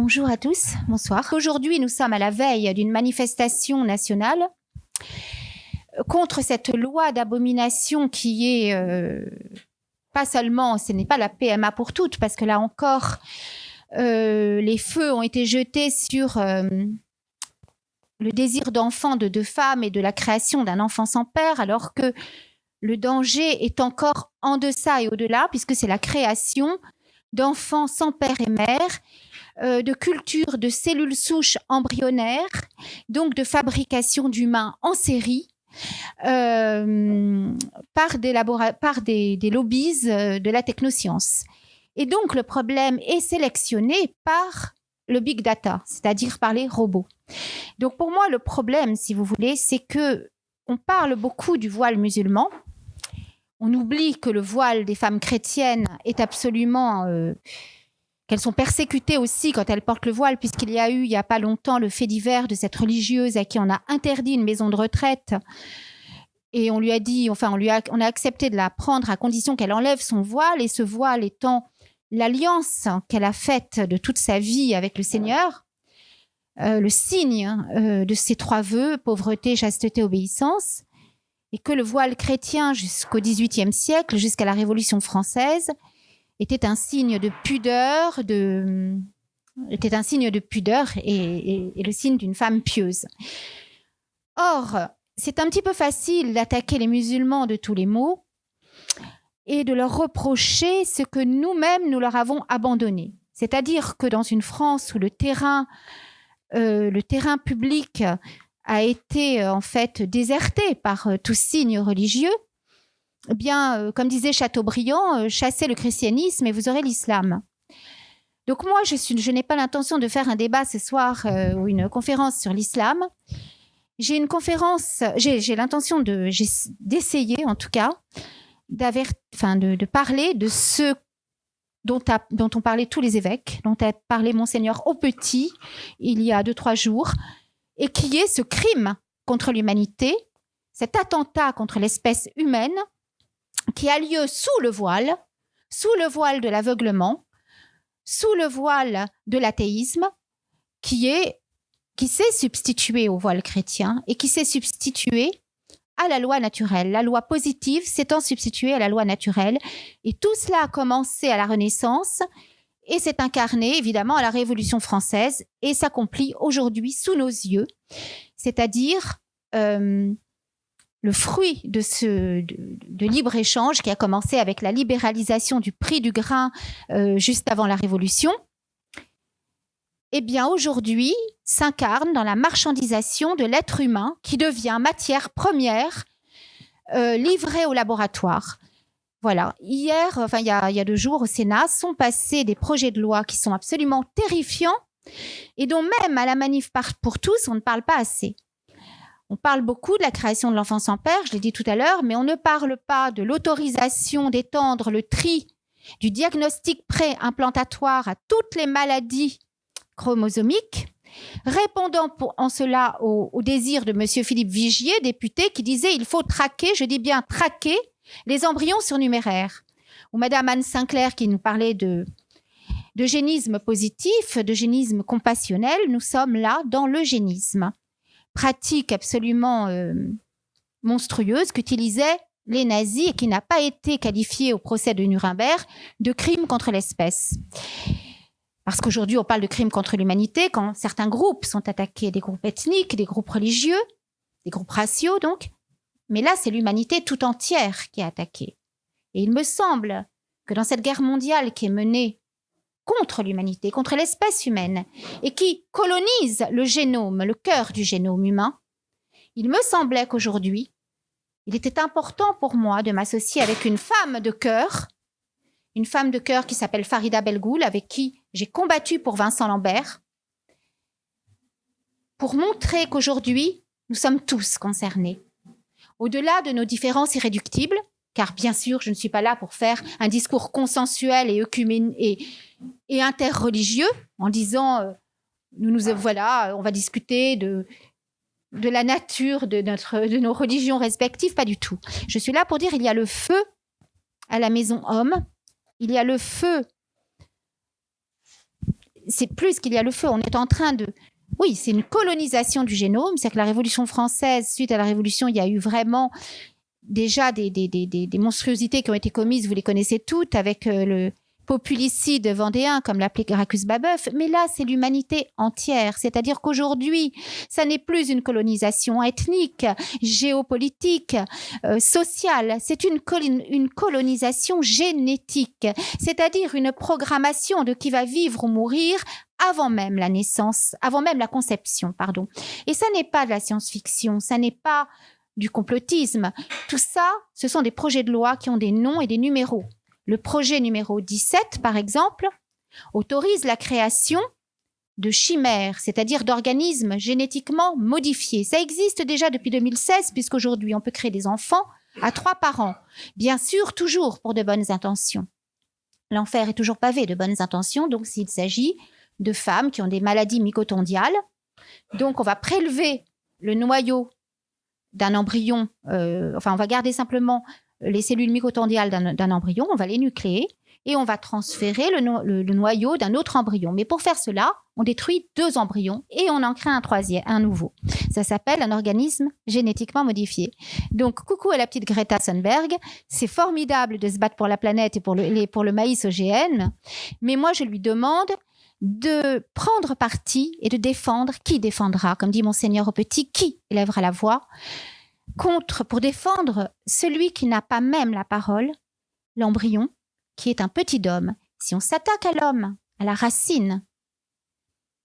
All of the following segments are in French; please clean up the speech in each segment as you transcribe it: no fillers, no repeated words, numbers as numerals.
Bonjour à tous, bonsoir. Aujourd'hui, nous sommes à la veille d'une manifestation nationale contre cette loi d'abomination qui est pas seulement, ce n'est pas la PMA pour toutes, parce que là encore, les feux ont été jetés sur le désir d'enfant de deux femmes et de la création d'un enfant sans père, alors que le danger est encore en deçà et au-delà, puisque c'est la création d'enfants sans père et mère, de culture de cellules souches embryonnaires, donc de fabrication d'humains en série, par des lobbies de la technoscience. Et donc, le problème est sélectionné par le big data, c'est-à-dire par les robots. Donc, pour moi, le problème, si vous voulez, c'est que on parle beaucoup du voile musulman. On oublie que le voile des femmes chrétiennes est absolument... qu'elles sont persécutées aussi quand elles portent le voile, puisqu'il y a eu, il n'y a pas longtemps, le fait divers de cette religieuse à qui on a interdit une maison de retraite. Et on lui a dit, enfin, on a accepté de la prendre à condition qu'elle enlève son voile, et ce voile étant l'alliance qu'elle a faite de toute sa vie avec le Seigneur, le signe de ses 3 vœux, pauvreté, chasteté, obéissance, et que le voile chrétien jusqu'au XVIIIe siècle, jusqu'à la Révolution française, était un signe de pudeur, et le signe d'une femme pieuse. Or, c'est un petit peu facile d'attaquer les musulmans de tous les maux et de leur reprocher ce que nous-mêmes, nous leur avons abandonné. C'est-à-dire que dans une France où le terrain public a été en fait déserté par tout signe religieux, eh bien, comme disait Chateaubriand, chassez le christianisme et vous aurez l'islam. Donc moi, je n'ai pas l'intention de faire un débat ce soir ou une conférence sur l'islam. J'ai l'intention d'essayer, en tout cas, de parler de ce dont ont parlé tous les évêques, dont a parlé Monseigneur Aupetit il y a 2-3 jours, et qui est ce crime contre l'humanité, cet attentat contre l'espèce humaine, qui a lieu sous le voile de l'aveuglement, sous le voile de l'athéisme, qui s'est substitué au voile chrétien et qui s'est substitué à la loi naturelle. La loi positive s'étant substituée à la loi naturelle. Et tout cela a commencé à la Renaissance et s'est incarné évidemment à la Révolution française et s'accomplit aujourd'hui sous nos yeux, c'est-à-dire le fruit de libre-échange qui a commencé avec la libéralisation du prix du grain juste avant la Révolution, eh bien aujourd'hui s'incarne dans la marchandisation de l'être humain qui devient matière première livrée au laboratoire. Voilà, il y a 2 jours au Sénat sont passés des projets de loi qui sont absolument terrifiants et dont même à la manif pour tous, on ne parle pas assez. On parle beaucoup de la création de l'enfant sans père, je l'ai dit tout à l'heure, mais on ne parle pas de l'autorisation d'étendre le tri du diagnostic pré-implantatoire à toutes les maladies chromosomiques, répondant en cela au désir de M. Philippe Vigier, député, qui disait « il faut traquer, je dis bien traquer, les embryons surnuméraires ». Ou Mme Anne Sinclair qui nous parlait d'eugénisme positif, d'eugénisme compassionnel, nous sommes là dans l'eugénisme. Pratique absolument monstrueuse qu'utilisaient les nazis et qui n'a pas été qualifiée au procès de Nuremberg de crime contre l'espèce. Parce qu'aujourd'hui, on parle de crime contre l'humanité quand certains groupes sont attaqués, des groupes ethniques, des groupes religieux, des groupes raciaux donc. Mais là, c'est l'humanité tout entière qui est attaquée. Et il me semble que dans cette guerre mondiale qui est menée contre l'humanité, contre l'espèce humaine, et qui colonise le génome, le cœur du génome humain, il me semblait qu'aujourd'hui, il était important pour moi de m'associer avec une femme de cœur qui s'appelle Farida Belgoul, avec qui j'ai combattu pour Vincent Lambert, pour montrer qu'aujourd'hui, nous sommes tous concernés. Au-delà de nos différences irréductibles, car bien sûr, je ne suis pas là pour faire un discours consensuel et interreligieux en disant on va discuter de la nature de nos religions respectives, pas du tout. Je suis là pour dire il y a le feu à la maison homme, il y a le feu c'est plus qu'il y a le feu. On est en train de... Oui, c'est une colonisation du génome. C'est que la Révolution française, suite à la Révolution, il y a eu vraiment déjà des monstruosités qui ont été commises. Vous les connaissez toutes avec le populicide vendéen, comme l'appelait Gracchus Babeuf. Mais là, c'est l'humanité entière. C'est-à-dire qu'aujourd'hui, ça n'est plus une colonisation ethnique, géopolitique, sociale. C'est une colonisation génétique. C'est-à-dire une programmation de qui va vivre ou mourir avant même la naissance, avant même la conception, pardon. Et ça n'est pas de la science-fiction, ça n'est pas du complotisme. Tout ça, ce sont des projets de loi qui ont des noms et des numéros. Le projet numéro 17, par exemple, autorise la création de chimères, c'est-à-dire d'organismes génétiquement modifiés. Ça existe déjà depuis 2016, puisqu'aujourd'hui, on peut créer des enfants à 3 par an. Bien sûr, toujours pour de bonnes intentions. L'enfer est toujours pavé de bonnes intentions, donc s'il s'agit de femmes qui ont des maladies mycotondiales, donc on va prélever le noyau d'un embryon, on va garder simplement les cellules mycotondiales d'un embryon, on va les nucléer et on va transférer le noyau d'un autre embryon. Mais pour faire cela, on détruit 2 embryons et on en crée un nouveau. Ça s'appelle un organisme génétiquement modifié. Donc, coucou à la petite Greta Thunberg. C'est formidable de se battre pour la planète et pour le maïs OGM. Mais moi, je lui demande de prendre parti et de défendre. Qui défendra, comme dit Monseigneur au Petit, qui élèvera la voix pour défendre celui qui n'a pas même la parole, l'embryon, qui est un petit homme. Si on s'attaque à l'homme, à la racine,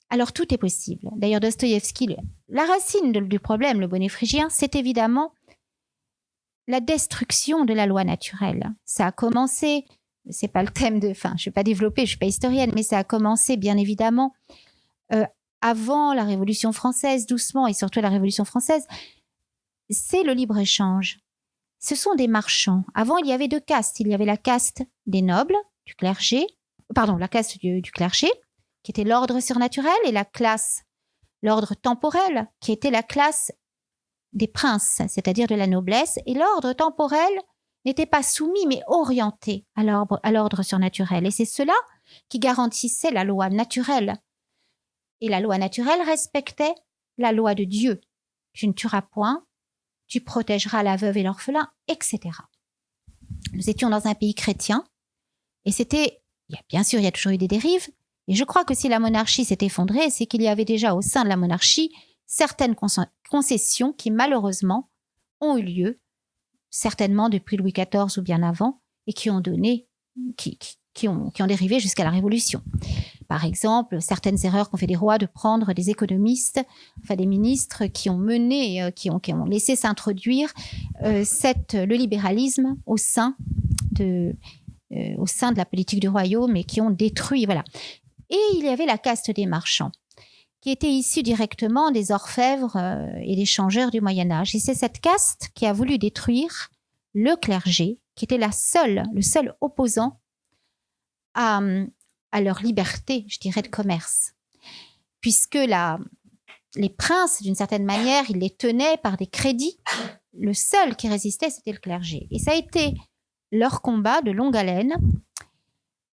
alors tout est possible. D'ailleurs, Dostoïevski, la racine du problème, le bonnet phrygien, c'est évidemment la destruction de la loi naturelle. Ça a commencé, c'est pas le thème je ne vais pas développer, je suis pas historienne, mais ça a commencé bien évidemment avant la Révolution française, doucement, et surtout la Révolution française. C'est le libre-échange. Ce sont des marchands. Avant, il y avait 2 castes. Il y avait la caste des nobles, du clergé, la caste du clergé, qui était l'ordre surnaturel, et l'ordre temporel, qui était la classe des princes, c'est-à-dire de la noblesse. Et l'ordre temporel n'était pas soumis, mais orienté à l'ordre surnaturel. Et c'est cela qui garantissait la loi naturelle. Et la loi naturelle respectait la loi de Dieu. Tu ne tueras point, tu protégeras la veuve et l'orphelin, etc. Nous étions dans un pays chrétien, et bien sûr, il y a toujours eu des dérives, et je crois que si la monarchie s'est effondrée, c'est qu'il y avait déjà au sein de la monarchie certaines concessions qui, malheureusement, ont eu lieu, certainement depuis Louis XIV ou bien avant, et qui ont dérivé jusqu'à la Révolution. Par exemple, certaines erreurs qu'ont fait les rois de prendre des économistes, des ministres qui ont qui ont laissé s'introduire le libéralisme au sein de la politique du royaume et qui ont détruit, voilà. Et il y avait la caste des marchands, qui était issue directement des orfèvres et des changeurs du Moyen-Âge. Et c'est cette caste qui a voulu détruire le clergé, qui était le seul opposant à leur liberté, je dirais, de commerce. Puisque les princes, d'une certaine manière, ils les tenaient par des crédits. Le seul qui résistait, c'était le clergé. Et ça a été leur combat de longue haleine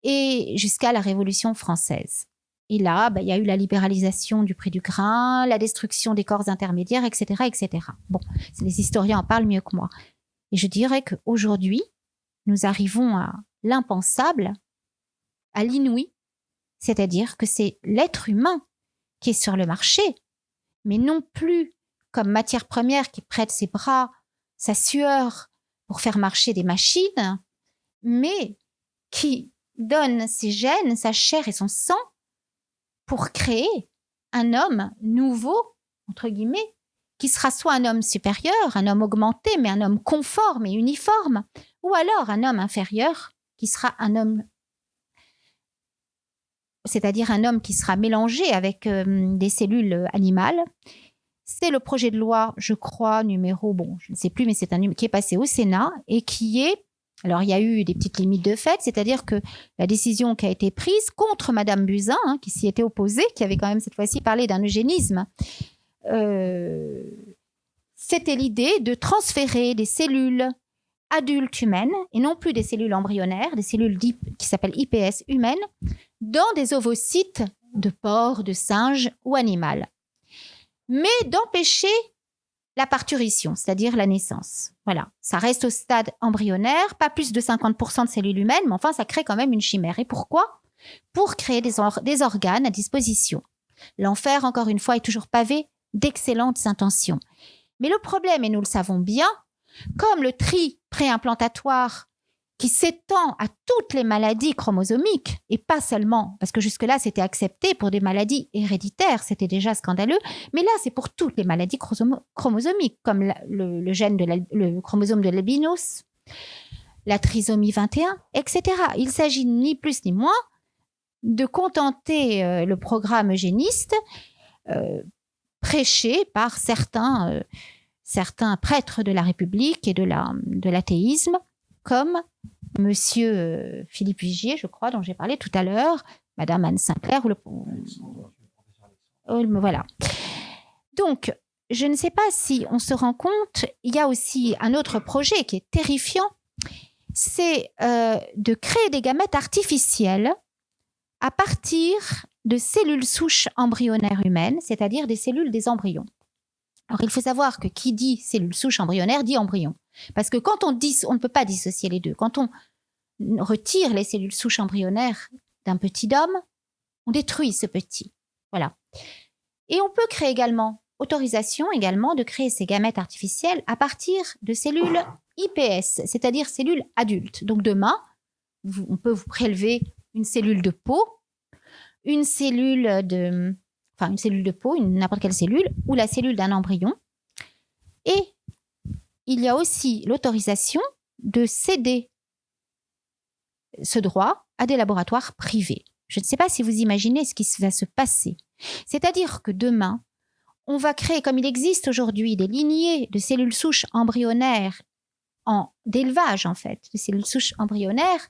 et jusqu'à la Révolution française. Et là, il y a eu la libéralisation du prix du grain, la destruction des corps intermédiaires, etc., etc. Bon, les historiens en parlent mieux que moi. Et je dirais qu'aujourd'hui, nous arrivons à l'impensable, à l'inouï, c'est-à-dire que c'est l'être humain qui est sur le marché, mais non plus comme matière première qui prête ses bras, sa sueur pour faire marcher des machines, mais qui donne ses gènes, sa chair et son sang pour créer un homme nouveau, entre guillemets, qui sera soit un homme supérieur, un homme augmenté, mais un homme conforme et uniforme, ou alors un homme inférieur, qui sera un homme, c'est-à-dire un homme qui sera mélangé avec des cellules animales. C'est le projet de loi, je crois, je ne sais plus, mais c'est un qui est passé au Sénat et qui est... Alors, il y a eu des petites limites de fait, c'est-à-dire que la décision qui a été prise contre Madame Buzyn, qui s'y était opposée, qui avait quand même cette fois-ci parlé d'un eugénisme, c'était l'idée de transférer des cellules adultes humaines, et non plus des cellules embryonnaires, des cellules qui s'appellent IPS humaines, dans des ovocytes de porc, de singe ou animal, mais d'empêcher la parturition, c'est-à-dire la naissance. Voilà, ça reste au stade embryonnaire, pas plus de 50% de cellules humaines, mais enfin, ça crée quand même une chimère. Et pourquoi ? Pour créer des organes à disposition. L'enfer, encore une fois, est toujours pavé d'excellentes intentions. Mais le problème, et nous le savons bien, comme le tri préimplantatoire qui s'étend à toutes les maladies chromosomiques, et pas seulement, parce que jusque-là, c'était accepté pour des maladies héréditaires, c'était déjà scandaleux, mais là, c'est pour toutes les maladies chromosomiques, comme le chromosome de l'albinos, la trisomie 21, etc. Il s'agit ni plus ni moins de contenter le programme eugéniste prêché par certains prêtres de la République et de l'athéisme, comme Monsieur Philippe Vigier, je crois, dont j'ai parlé tout à l'heure, Madame Anne Sinclair, voilà. Donc, je ne sais pas si on se rend compte, il y a aussi un autre projet qui est terrifiant, c'est de créer des gamètes artificielles à partir de cellules souches embryonnaires humaines, c'est-à-dire des cellules des embryons. Alors, il faut savoir que qui dit cellules souches embryonnaires dit embryon. Parce que quand on ne peut pas dissocier les deux. Quand on retire les cellules souches embryonnaires d'un petit homme, on détruit ce petit. Voilà. Et on peut créer autorisation également de créer ces gamètes artificielles à partir de cellules iPS, c'est-à-dire cellules adultes. Donc demain, on peut vous prélever une cellule de peau, une cellule de peau, n'importe quelle cellule, ou la cellule d'un embryon. Et il y a aussi l'autorisation de céder ce droit à des laboratoires privés. Je ne sais pas si vous imaginez ce qui va se passer. C'est-à-dire que demain, on va créer, comme il existe aujourd'hui, des lignées de cellules souches embryonnaires d'élevage, en fait, de cellules souches embryonnaires,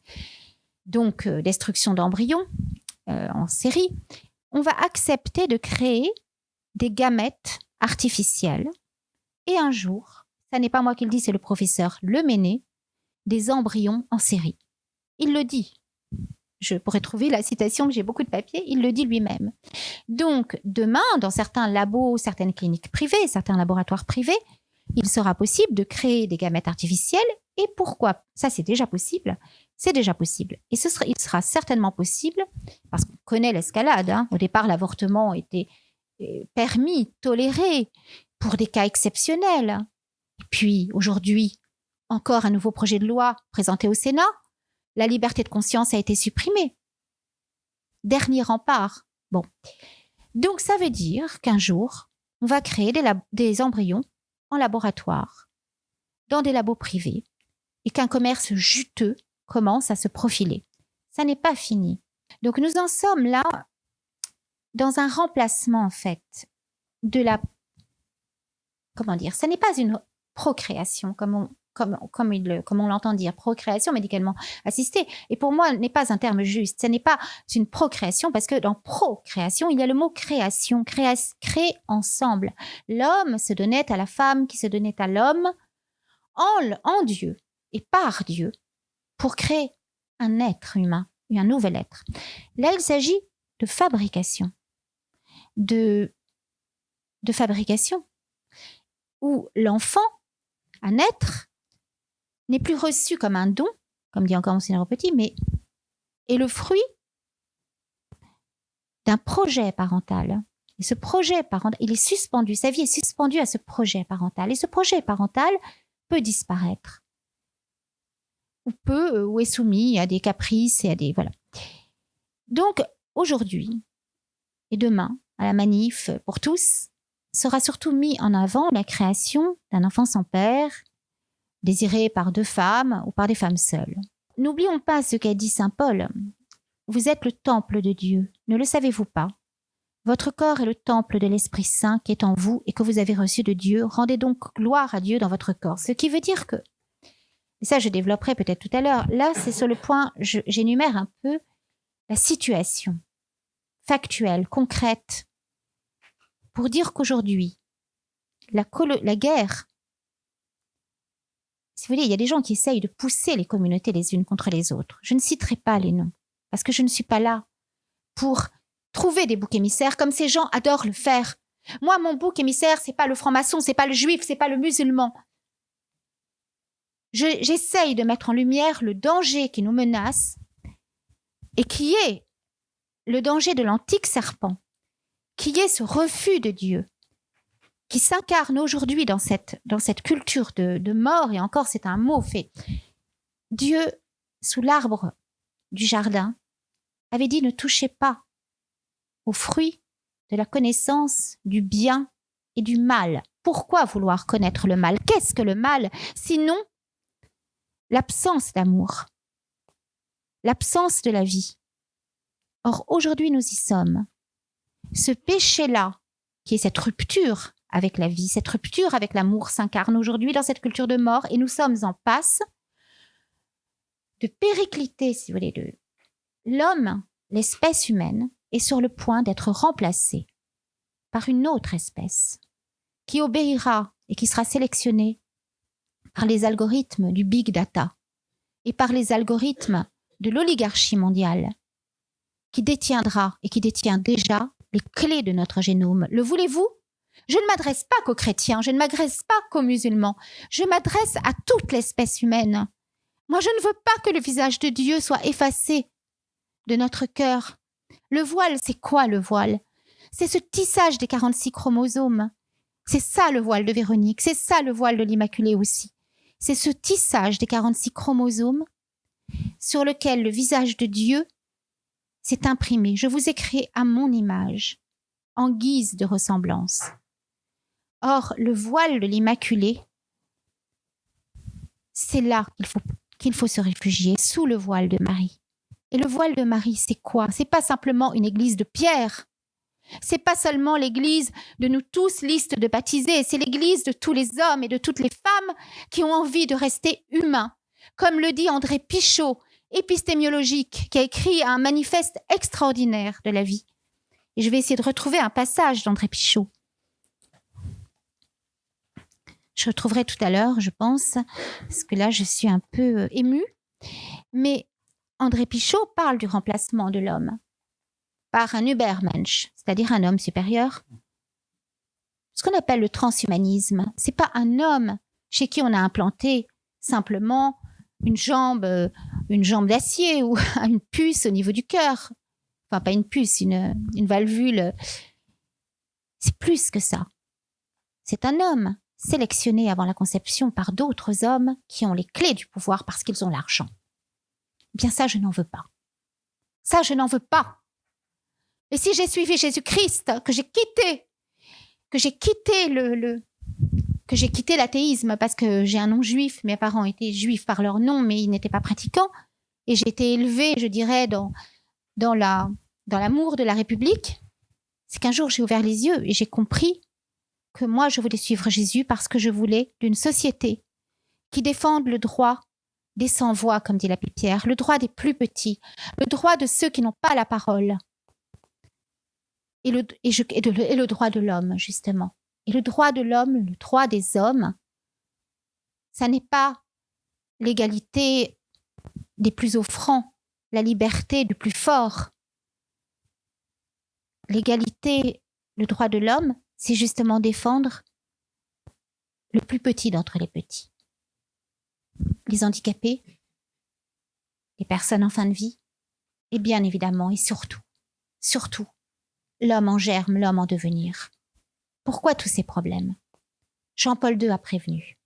donc destruction d'embryons en série. On va accepter de créer des gamètes artificielles. Et un jour, ça n'est pas moi qui le dis, c'est le professeur Lemainet, des embryons en série. Il le dit. Je pourrais trouver la citation, j'ai beaucoup de papiers, il le dit lui-même. Donc, demain, dans certains labos, certaines cliniques privées, certains laboratoires privés, il sera possible de créer des gamètes artificielles. Et pourquoi ? Ça, c'est déjà possible. C'est déjà possible. Et il sera certainement possible, parce qu'on connaît l'escalade. Au départ, l'avortement était permis, toléré, pour des cas exceptionnels. Et puis, aujourd'hui, encore un nouveau projet de loi présenté au Sénat. La liberté de conscience a été supprimée. Dernier rempart. Bon. Donc, ça veut dire qu'un jour, on va créer des embryons en laboratoire, dans des labos privés, et qu'un commerce juteux commence à se profiler. Ça n'est pas fini. Donc, nous en sommes là dans un remplacement, en fait, de la... Comment dire ? Ça n'est pas une procréation, comme on l'entend dire, procréation médicalement assistée. Et pour moi, ce n'est pas un terme juste. Ce n'est pas une procréation, parce que dans procréation, il y a le mot création, créer ensemble. L'homme se donnait à la femme qui se donnait à l'homme en Dieu et par Dieu pour créer un être humain, un nouvel être. Là, il s'agit de fabrication, de fabrication, où l'enfant, un être, n'est plus reçu comme un don, comme dit encore Monseigneur Petit, mais est le fruit d'un projet parental. Et ce projet parental, il est suspendu, sa vie est suspendue à ce projet parental. Et ce projet parental peut disparaître, ou est soumis à des caprices et à des... Voilà. Donc, aujourd'hui et demain, à la manif pour tous, sera surtout mis en avant la création d'un enfant sans père, désiré par 2 femmes ou par des femmes seules. N'oublions pas ce qu'a dit saint Paul. Vous êtes le temple de Dieu, ne le savez-vous pas ? Votre corps est le temple de l'Esprit Saint qui est en vous et que vous avez reçu de Dieu. Rendez donc gloire à Dieu dans votre corps. Ce qui veut dire que, et ça je développerai peut-être tout à l'heure, là c'est sur le point, j'énumère un peu la situation factuelle, concrète, pour dire qu'aujourd'hui, la guerre, si vous voulez, il y a des gens qui essayent de pousser les communautés les unes contre les autres. Je ne citerai pas les noms, parce que je ne suis pas là pour trouver des boucs émissaires comme ces gens adorent le faire. Moi, mon bouc émissaire, c'est pas le franc-maçon, c'est pas le juif, c'est pas le musulman. J'essaye de mettre en lumière le danger qui nous menace et qui est le danger de l'antique serpent, qui est ce refus de Dieu, qui s'incarne aujourd'hui dans cette culture de mort, et encore c'est un mot fait. Dieu, sous l'arbre du jardin, avait dit ne touchez pas aux fruits de la connaissance du bien et du mal. Pourquoi vouloir connaître le mal? Qu'est-ce que le mal? Sinon, l'absence d'amour, l'absence de la vie. Or, aujourd'hui, nous y sommes. Ce péché-là, qui est cette rupture avec la vie, cette rupture avec l'amour, s'incarne aujourd'hui dans cette culture de mort, et nous sommes en passe de péricliter, si vous voulez, l'homme, l'espèce humaine, est sur le point d'être remplacée par une autre espèce qui obéira et qui sera sélectionnée par les algorithmes du big data et par les algorithmes de l'oligarchie mondiale qui détiendra et qui détient déjà les clés de notre génome. Le voulez-vous? Je ne m'adresse pas qu'aux chrétiens, je ne m'adresse pas qu'aux musulmans, je m'adresse à toute l'espèce humaine. Moi, je ne veux pas que le visage de Dieu soit effacé de notre cœur. Le voile, c'est quoi le voile? C'est ce tissage des 46 chromosomes. C'est ça le voile de Véronique, c'est ça le voile de l'Immaculée aussi. C'est ce tissage des 46 chromosomes sur lequel le visage de Dieu s'est imprimé. Je vous ai créé à mon image, en guise de ressemblance. Or, le voile de l'Immaculée, c'est là qu'il faut se réfugier, sous le voile de Marie. Et le voile de Marie, c'est quoi? C'est pas simplement une église de pierre. C'est pas seulement l'église de nous tous, liste de baptisés. C'est l'église de tous les hommes et de toutes les femmes qui ont envie de rester humains. Comme le dit André Pichot, épistémiologique, qui a écrit un manifeste extraordinaire de la vie. Et je vais essayer de retrouver un passage d'André Pichot. Je retrouverai tout à l'heure, je pense, parce que là, je suis un peu émue. Mais André Pichot parle du remplacement de l'homme par un Übermensch, c'est-à-dire un homme supérieur. Ce qu'on appelle le transhumanisme, c'est pas un homme chez qui on a implanté simplement une jambe d'acier ou une puce au niveau du cœur. Enfin, pas une puce, une valvule. C'est plus que ça. C'est un homme sélectionné avant la conception par d'autres hommes qui ont les clés du pouvoir parce qu'ils ont l'argent. Eh bien ça, je n'en veux pas. Ça, je n'en veux pas. Et si j'ai suivi Jésus-Christ, que j'ai quitté l'athéisme parce que j'ai un nom juif, mes parents étaient juifs par leur nom, mais ils n'étaient pas pratiquants, et j'ai été élevée, je dirais, dans l'amour de la République, c'est qu'un jour j'ai ouvert les yeux et j'ai compris que moi je voulais suivre Jésus parce que je voulais d'une société qui défende le droit des sans-voix, comme dit l'abbé Pierre, le droit des plus petits, le droit de ceux qui n'ont pas la parole, et le droit de l'homme, justement. Et le droit de l'homme, le droit des hommes, ça n'est pas l'égalité des plus offrants, la liberté du plus fort. L'égalité, le droit de l'homme, c'est justement défendre le plus petit d'entre les petits. Les handicapés, les personnes en fin de vie, et bien évidemment, et surtout, l'homme en germe, l'homme en devenir. Pourquoi tous ces problèmes? Jean-Paul II a prévenu.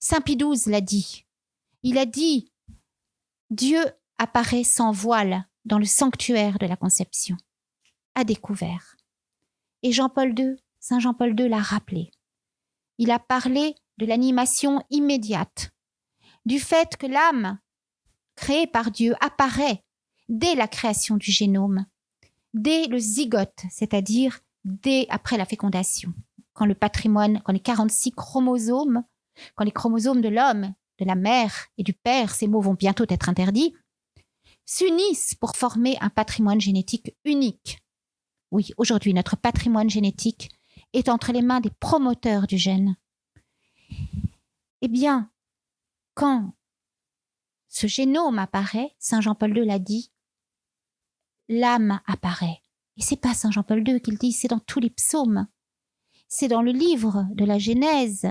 Saint Pie XII l'a dit. Il a dit « Dieu apparaît sans voile dans le sanctuaire de la conception, à découvert. » Et Saint Jean-Paul II l'a rappelé. Il a parlé de l'animation immédiate, du fait que l'âme créée par Dieu apparaît dès la création du génome, dès le zygote, c'est-à-dire dès après la fécondation, quand les 46 chromosomes, quand les chromosomes de l'homme, de la mère et du père, ces mots vont bientôt être interdits, s'unissent pour former un patrimoine génétique unique. Oui, aujourd'hui, notre patrimoine génétique est entre les mains des promoteurs du gène. Eh bien, quand ce génome apparaît, Saint Jean-Paul II l'a dit, l'âme apparaît. Et c'est pas Saint Jean-Paul II qui le dit, c'est dans tous les psaumes. C'est dans le livre de la Genèse,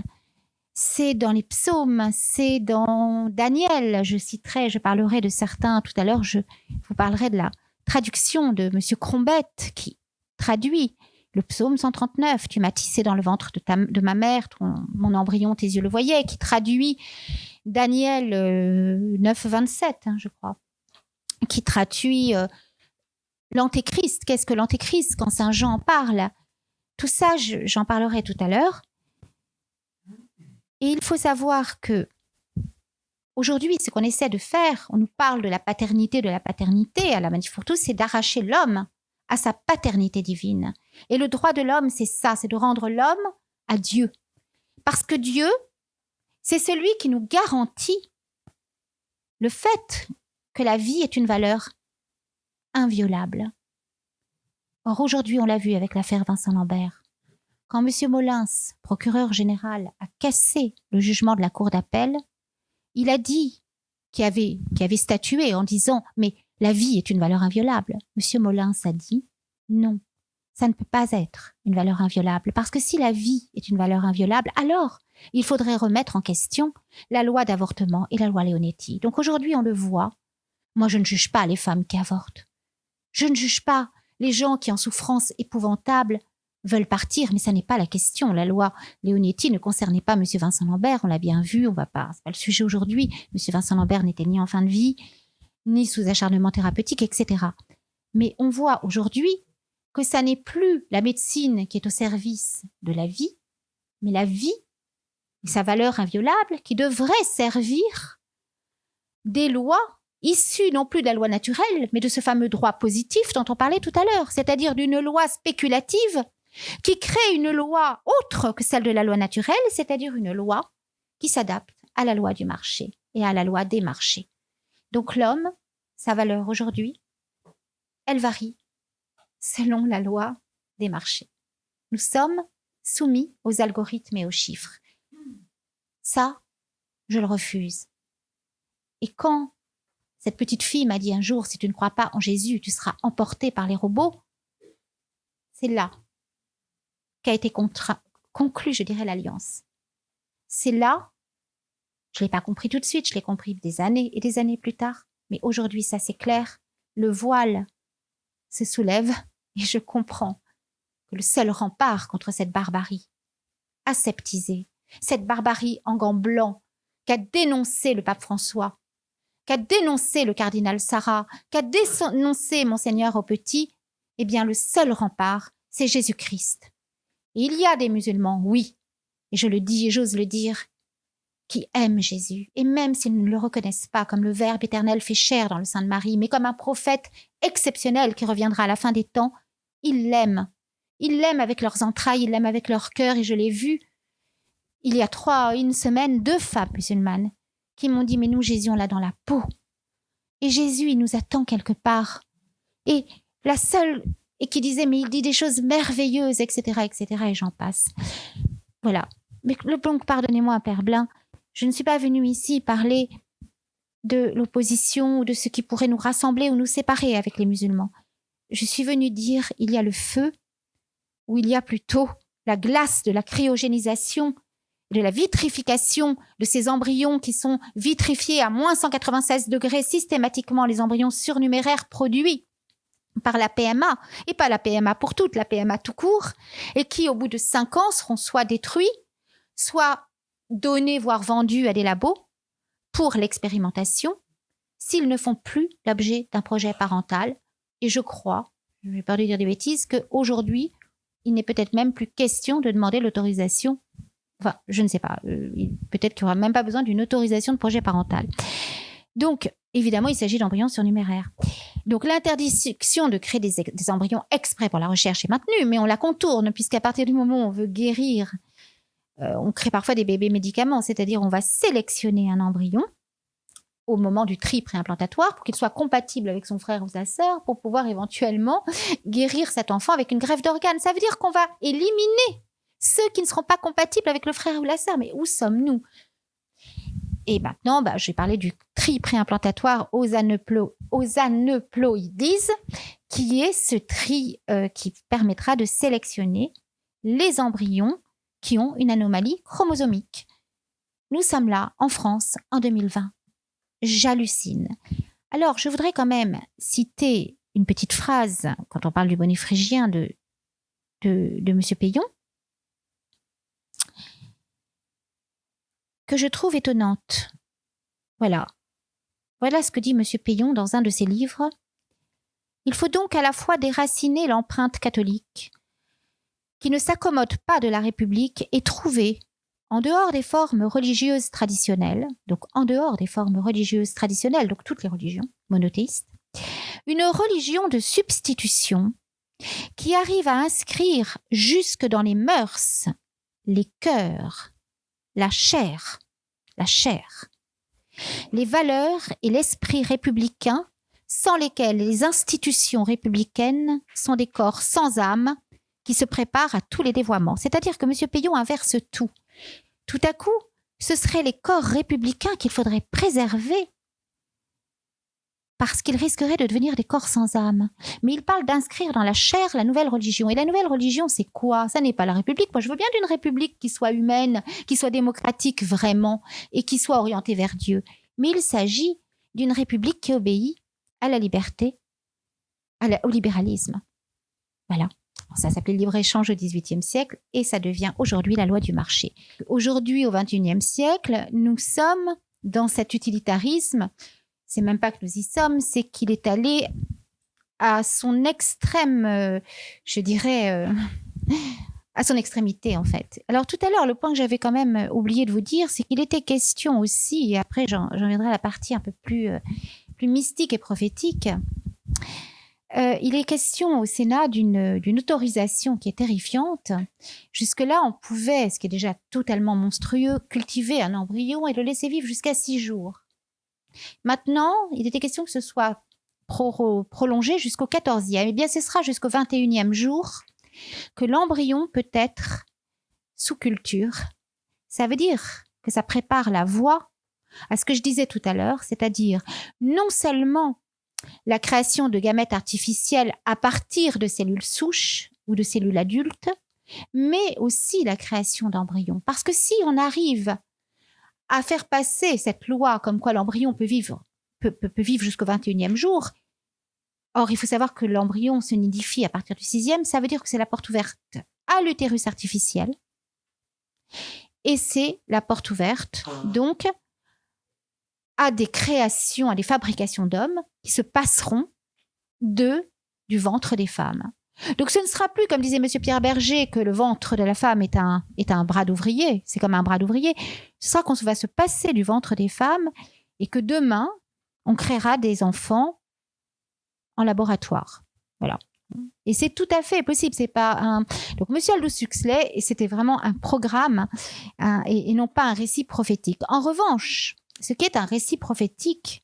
c'est dans les psaumes, c'est dans Daniel. Je parlerai de certains tout à l'heure, je vous parlerai de la traduction de M. Crombette qui traduit le psaume 139. Tu m'as tissé dans le ventre de ma mère, mon embryon, tes yeux le voyaient, qui traduit Daniel 9, 27, je crois, qui traduit l'antéchrist. Qu'est-ce que l'antéchrist quand Saint Jean en parle? Tout ça, j'en parlerai tout à l'heure. Et il faut savoir que aujourd'hui, ce qu'on essaie de faire, on nous parle de la paternité à la Manif pour tous, c'est d'arracher l'homme à sa paternité divine. Et le droit de l'homme, c'est ça, c'est de rendre l'homme à Dieu. Parce que Dieu, c'est celui qui nous garantit le fait que la vie est une valeur inviolable. Or, aujourd'hui, on l'a vu avec l'affaire Vincent Lambert. Quand M. Molins, procureur général, a cassé le jugement de la cour d'appel, il a dit, qui avait statué en disant « mais la vie est une valeur inviolable ». M. Molins a dit « non, ça ne peut pas être une valeur inviolable, parce que si la vie est une valeur inviolable, alors il faudrait remettre en question la loi d'avortement et la loi Leonetti ». Donc aujourd'hui, on le voit. Moi, je ne juge pas les femmes qui avortent. Je ne juge pas les gens qui, en souffrance épouvantable, veulent partir, mais ça n'est pas la question. La loi Leonetti ne concernait pas M. Vincent Lambert, on l'a bien vu, c'est pas le sujet aujourd'hui. M. Vincent Lambert n'était ni en fin de vie, ni sous acharnement thérapeutique, etc. Mais on voit aujourd'hui que ça n'est plus la médecine qui est au service de la vie, mais la vie et sa valeur inviolable qui devrait servir des lois issues non plus de la loi naturelle, mais de ce fameux droit positif dont on parlait tout à l'heure, c'est-à-dire d'une loi spéculative qui crée une loi autre que celle de la loi naturelle, c'est-à-dire une loi qui s'adapte à la loi du marché et à la loi des marchés. Donc l'homme, sa valeur aujourd'hui, elle varie selon la loi des marchés. Nous sommes soumis aux algorithmes et aux chiffres. Ça, je le refuse. Et quand cette petite fille m'a dit un jour, si tu ne crois pas en Jésus, tu seras emporté par les robots, c'est là qu'a été conclue, je dirais, l'alliance. C'est là, je ne l'ai pas compris tout de suite, je l'ai compris des années et des années plus tard, mais aujourd'hui, ça c'est clair, le voile se soulève et je comprends que le seul rempart contre cette barbarie aseptisée, cette barbarie en gants blancs qu'a dénoncé le pape François, qu'a dénoncé le cardinal Sarah, qu'a dénoncé Monseigneur Aupetit, eh bien le seul rempart, c'est Jésus-Christ. Et il y a des musulmans, oui, et je le dis et j'ose le dire, qui aiment Jésus, et même s'ils ne le reconnaissent pas comme le Verbe éternel fait chair dans le sein de Marie, mais comme un prophète exceptionnel qui reviendra à la fin des temps, ils l'aiment. Ils l'aiment avec leurs entrailles, ils l'aiment avec leur cœur, et je l'ai vu il y a une semaine, 2 femmes musulmanes qui m'ont dit « mais nous, Jésus, on l'a dans la peau. Et Jésus, il nous attend quelque part. » Et la seule... Et qui disait, mais il dit des choses merveilleuses, etc., etc., et j'en passe. Voilà. Mais donc, pardonnez-moi, Père Blin, je ne suis pas venue ici parler de l'opposition ou de ce qui pourrait nous rassembler ou nous séparer avec les musulmans. Je suis venue dire, il y a le feu, ou il y a plutôt la glace de la cryogénisation, de la vitrification de ces embryons qui sont vitrifiés à moins 196 degrés systématiquement, les embryons surnuméraires produits par la PMA, et pas la PMA pour toutes, la PMA tout court, et qui, au bout de 5 ans, seront soit détruits, soit donnés, voire vendus à des labos pour l'expérimentation, s'ils ne font plus l'objet d'un projet parental. Et je crois, je n'ai peur de dire des bêtises, qu'aujourd'hui, il n'est peut-être même plus question de demander l'autorisation. Enfin, je ne sais pas. Peut-être qu'il n'y aura même pas besoin d'une autorisation de projet parental. Donc, évidemment, il s'agit d'embryons surnuméraires. Donc, l'interdiction de créer des embryons exprès pour la recherche est maintenue, mais on la contourne, puisqu'à partir du moment où on veut guérir, on crée parfois des bébés médicaments, c'est-à-dire on va sélectionner un embryon au moment du tri préimplantatoire pour qu'il soit compatible avec son frère ou sa sœur pour pouvoir éventuellement guérir cet enfant avec une greffe d'organes. Ça veut dire qu'on va éliminer ceux qui ne seront pas compatibles avec le frère ou la sœur. Mais où sommes-nous ? Et maintenant, je vais parler du tri préimplantatoire aux aneuploïdies, qui est ce tri qui permettra de sélectionner les embryons qui ont une anomalie chromosomique. Nous sommes là, en France, en 2020. J'hallucine. Alors, je voudrais quand même citer une petite phrase, quand on parle du bonnet phrygien de M. Payon, que je trouve étonnante. Voilà ce que dit M. Payon dans un de ses livres. Il faut donc à la fois déraciner l'empreinte catholique, qui ne s'accommode pas de la République, et trouver, en dehors des formes religieuses traditionnelles, donc toutes les religions monothéistes, une religion de substitution qui arrive à inscrire jusque dans les mœurs, les cœurs, la chair, les valeurs et l'esprit républicain, sans lesquels les institutions républicaines sont des corps sans âme qui se préparent à tous les dévoiements. C'est-à-dire que M. Payon inverse tout. Tout à coup, ce seraient les corps républicains qu'il faudrait préserver parce qu'ils risqueraient de devenir des corps sans âme. Mais il parle d'inscrire dans la chair la nouvelle religion. Et la nouvelle religion, c'est quoi? Ça n'est pas la République. Moi, je veux bien d'une République qui soit humaine, qui soit démocratique vraiment, et qui soit orientée vers Dieu. Mais il s'agit d'une République qui obéit à la liberté, au libéralisme. Voilà. Ça s'appelait le libre-échange au XVIIIe siècle et ça devient aujourd'hui la loi du marché. Aujourd'hui, au XXIe siècle, nous sommes dans cet utilitarisme. C'est même pas que nous y sommes, c'est qu'il est allé à son extrême, à son extrémité en fait. Alors tout à l'heure, le point que j'avais quand même oublié de vous dire, c'est qu'il était question aussi, et après j'en viendrai à la partie un peu plus mystique et prophétique, il est question au Sénat d'une autorisation qui est terrifiante. Jusque-là, on pouvait, ce qui est déjà totalement monstrueux, cultiver un embryon et le laisser vivre jusqu'à 6 jours. Maintenant, il était question que ce soit prolongé jusqu'au 14e. Eh bien, ce sera jusqu'au 21e jour que l'embryon peut être sous culture. Ça veut dire que ça prépare la voie à ce que je disais tout à l'heure, c'est-à-dire non seulement la création de gamètes artificiels à partir de cellules souches ou de cellules adultes, mais aussi la création d'embryons. Parce que si on arrive à faire passer cette loi comme quoi l'embryon peut vivre jusqu'au 21e jour, or il faut savoir que l'embryon se nidifie à partir du 6e, ça veut dire que c'est la porte ouverte à l'utérus artificiel, et c'est la porte ouverte, donc, à des créations, à des fabrications d'hommes qui se passeront du ventre des femmes. Donc ce ne sera plus, comme disait M. Pierre Berger, que le ventre de la femme est un bras d'ouvrier, c'est comme un bras d'ouvrier. Ce sera qu'on va se passer du ventre des femmes et que demain, on créera des enfants en laboratoire. Voilà. Et c'est tout à fait possible. C'est pas Donc, M. Aldous Huxley, c'était vraiment un programme et non pas un récit prophétique. En revanche, ce qui est un récit prophétique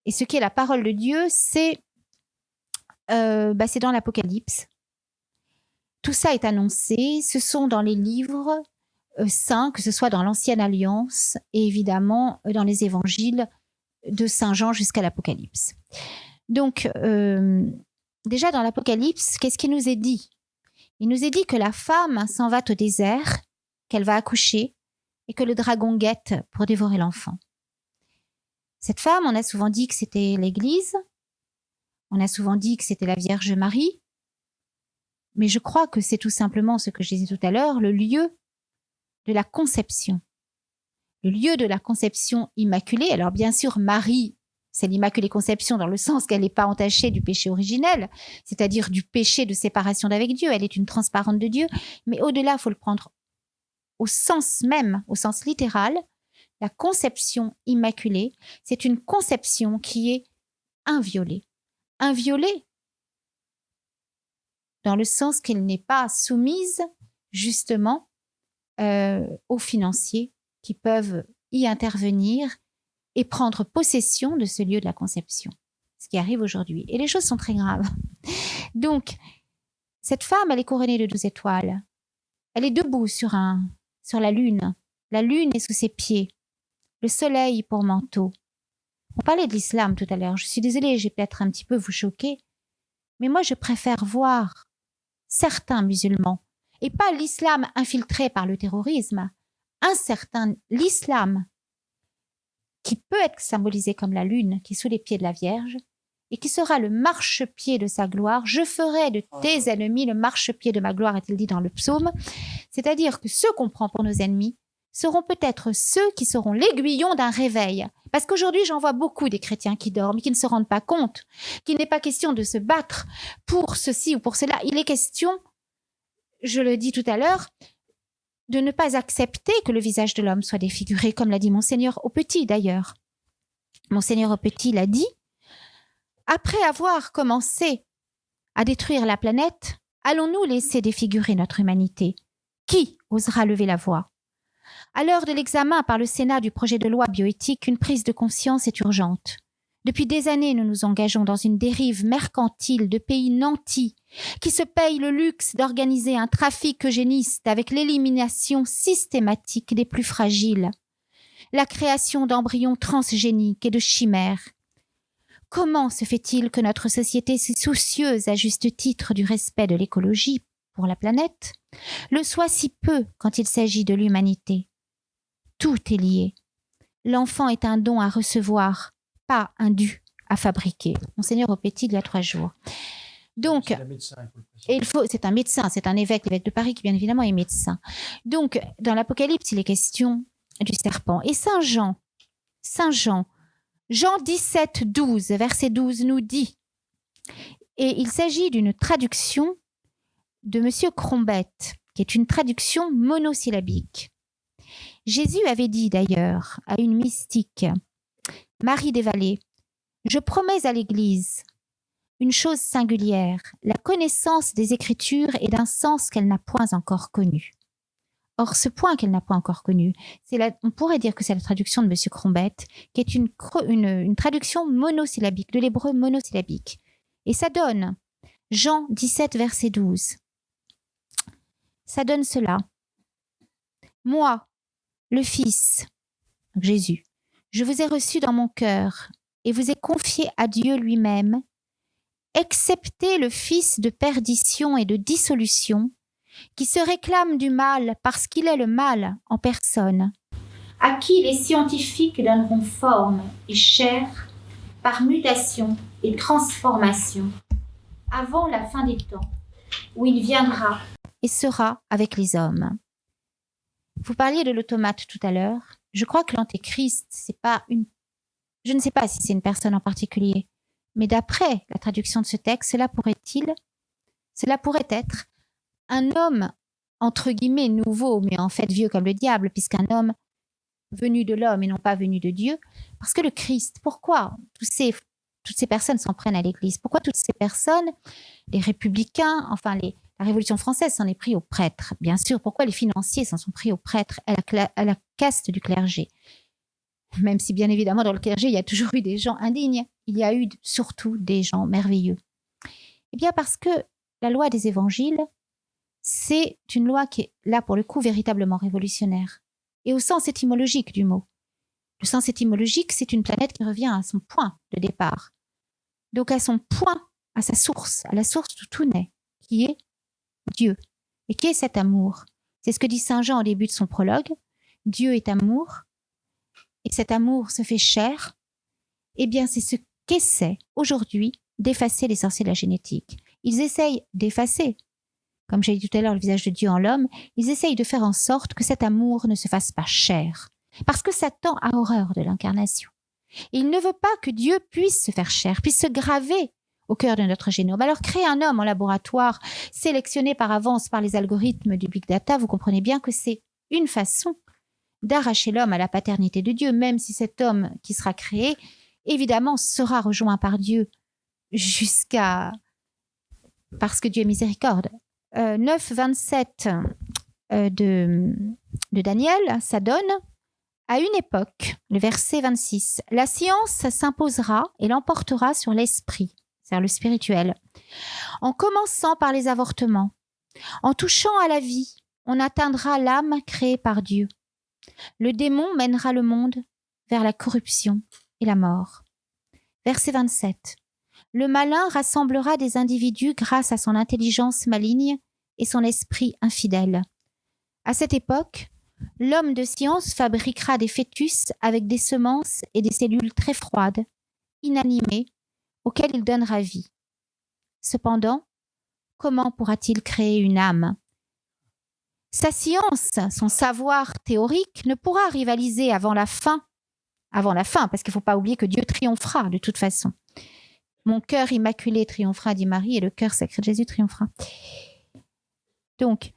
et ce qui est la parole de Dieu, c'est dans l'Apocalypse. Tout ça est annoncé. Ce sont dans les livres saints, que ce soit dans l'Ancienne Alliance et évidemment dans les évangiles de Saint Jean jusqu'à l'Apocalypse. Donc, déjà dans l'Apocalypse, qu'est-ce qui nous est dit? Il nous est dit que la femme s'en va au désert, qu'elle va accoucher et que le dragon guette pour dévorer l'enfant. Cette femme, on a souvent dit que c'était l'Église, on a souvent dit que c'était la Vierge Marie, mais je crois que c'est tout simplement ce que je disais tout à l'heure, le lieu de la conception. Le lieu de la conception immaculée. Alors bien sûr, Marie, c'est l'Immaculée Conception dans le sens qu'elle n'est pas entachée du péché originel, c'est-à-dire du péché de séparation d'avec Dieu. Elle est une transparente de Dieu, mais au-delà, il faut le prendre au sens même, au sens littéral. La conception immaculée, c'est une conception qui est inviolée. Inviolée dans le sens qu'elle n'est pas soumise justement aux financiers qui peuvent y intervenir et prendre possession de ce lieu de la conception, ce qui arrive aujourd'hui. Et les choses sont très graves. Donc, cette femme, elle est couronnée de 12 étoiles. Elle est debout sur la lune. La lune est sous ses pieds. le soleil pour manteau. On parlait de l'islam tout à l'heure. Je suis désolée, j'ai peut-être un petit peu vous choquer, mais moi je préfère voir certains musulmans, et pas l'islam infiltré par le terrorisme, l'islam qui peut être symbolisé comme la lune qui est sous les pieds de la Vierge et qui sera le marchepied de sa gloire. Je ferai de tes ennemis le marchepied de ma gloire, est-il dit dans le psaume. C'est-à-dire que ceux qu'on prend pour nos ennemis seront peut-être ceux qui seront l'aiguillon d'un réveil. Parce qu'aujourd'hui, j'en vois beaucoup des chrétiens qui dorment et qui ne se rendent pas compte qu'il n'est pas question de se battre pour ceci ou pour cela. Il est question, je le dis tout à l'heure, de ne pas accepter que le visage de l'homme soit défiguré, comme l'a dit Monseigneur Aupetit d'ailleurs. Monseigneur Aupetit l'a dit, après avoir commencé à détruire la planète, allons-nous laisser défigurer notre humanité? Qui osera lever la voix? À l'heure de l'examen par le Sénat du projet de loi bioéthique, une prise de conscience est urgente. Depuis des années, nous nous engageons dans une dérive mercantile de pays nantis qui se payent le luxe d'organiser un trafic eugéniste avec l'élimination systématique des plus fragiles, la création d'embryons transgéniques et de chimères. Comment se fait-il que notre société, si soucieuse à juste titre du respect de l'écologie pour la planète, le soit si peu quand il s'agit de l'humanité? Tout est lié. L'enfant est un don à recevoir, pas un dû à fabriquer. Monseigneur Aupetit, il y a 3 jours. Donc, c'est un médecin, c'est un évêque, l'évêque de Paris qui bien évidemment est médecin. Donc, dans l'Apocalypse, il est question du serpent. Et Saint Jean, Jean 17, 12, verset 12 nous dit, et il s'agit d'une traduction de Monsieur Crombette, qui est une traduction monosyllabique. Jésus avait dit d'ailleurs à une mystique, Marie des Vallées, « Je promets à l'Église une chose singulière, la connaissance des Écritures et d'un sens qu'elle n'a point encore connu. » Or, ce point qu'elle n'a pas encore connu, on pourrait dire que c'est la traduction de M. Crombette, qui est une traduction monosyllabique, de l'hébreu monosyllabique. Et ça donne, Jean 17, verset 12. Ça donne cela. Moi, le Fils, Jésus, je vous ai reçu dans mon cœur et vous ai confié à Dieu lui-même, excepté le fils de perdition et de dissolution, qui se réclame du mal parce qu'il est le mal en personne, à qui les scientifiques donneront forme et chair par mutation et transformation, avant la fin des temps, où il viendra et sera avec les hommes. Vous parliez de l'automate tout à l'heure. Je crois que l'antéchrist, c'est pas une... Je ne sais pas si c'est une personne en particulier, mais d'après la traduction de ce texte, cela pourrait être un homme, entre guillemets, nouveau, mais en fait vieux comme le diable, puisqu'un homme venu de l'homme et non pas venu de Dieu. Parce que le Christ, pourquoi toutes ces personnes s'en prennent à l'Église? Pourquoi toutes ces personnes, les républicains, enfin la Révolution française s'en est pris aux prêtres, bien sûr. Pourquoi les financiers s'en sont pris aux prêtres, à la caste du clergé? Même si, bien évidemment, dans le clergé, il y a toujours eu des gens indignes, il y a eu surtout des gens merveilleux. Eh bien, parce que la loi des évangiles, c'est une loi qui est, là, pour le coup, véritablement révolutionnaire. Et au sens étymologique du mot. Le sens étymologique, c'est une planète qui revient à son point de départ. Donc, à son point, à sa source, à la source d'où tout naît, qui est Dieu. Et qui est cet amour? C'est ce que dit Saint Jean au début de son prologue. Dieu est amour. Et cet amour se fait chair. Eh bien, c'est ce qu'essaient aujourd'hui d'effacer les sorciers de la génétique. Ils essayent d'effacer, comme j'ai dit tout à l'heure, le visage de Dieu en l'homme. Ils essayent de faire en sorte que cet amour ne se fasse pas chair. Parce que Satan a horreur de l'incarnation. Et il ne veut pas que Dieu puisse se faire chair, puisse se graver au cœur de notre génome. Alors, créer un homme en laboratoire, sélectionné par avance par les algorithmes du Big Data, vous comprenez bien que c'est une façon d'arracher l'homme à la paternité de Dieu, même si cet homme qui sera créé, évidemment, sera rejoint par Dieu parce que Dieu est miséricorde. 9, 27 de Daniel, ça donne à une époque, le verset 26, la science s'imposera et l'emportera sur l'esprit, c'est-à-dire le spirituel, en commençant par les avortements. En touchant à la vie, on atteindra l'âme créée par Dieu. Le démon mènera le monde vers la corruption et la mort. Verset 27. Le malin rassemblera des individus grâce à son intelligence maligne et son esprit infidèle. À cette époque, l'homme de science fabriquera des fœtus avec des semences et des cellules très froides, inanimées, auxquelles il donnera vie. Cependant, comment pourra-t-il créer une âme ? Sa science, son savoir théorique ne pourra rivaliser avant la fin, parce qu'il ne faut pas oublier que Dieu triomphera de toute façon. Mon cœur immaculé triomphera, dit Marie, et le cœur sacré de Jésus triomphera. Donc,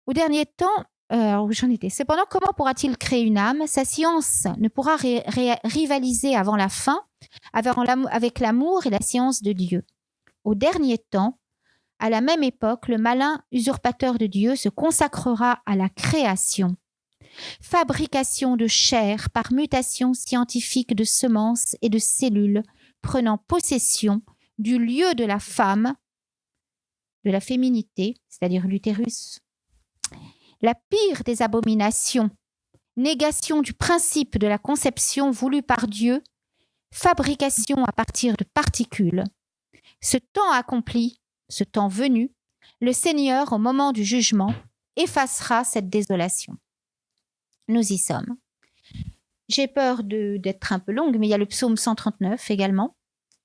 au dernier temps, où j'en étais. Cependant, comment pourra-t-il créer une âme ? Sa science ne pourra rivaliser avant la fin avec l'amour et la science de Dieu. Au dernier temps, à la même époque, le malin usurpateur de Dieu se consacrera à la création. Fabrication de chair par mutation scientifique de semences et de cellules, prenant possession du lieu de la femme, de la féminité, c'est-à-dire l'utérus. La pire des abominations, négation du principe de la conception voulue par Dieu, fabrication à partir de particules. Ce temps accompli, ce temps venu, le Seigneur, au moment du jugement, effacera cette désolation. Nous y sommes. J'ai peur d'être un peu longue, mais il y a le psaume 139 également.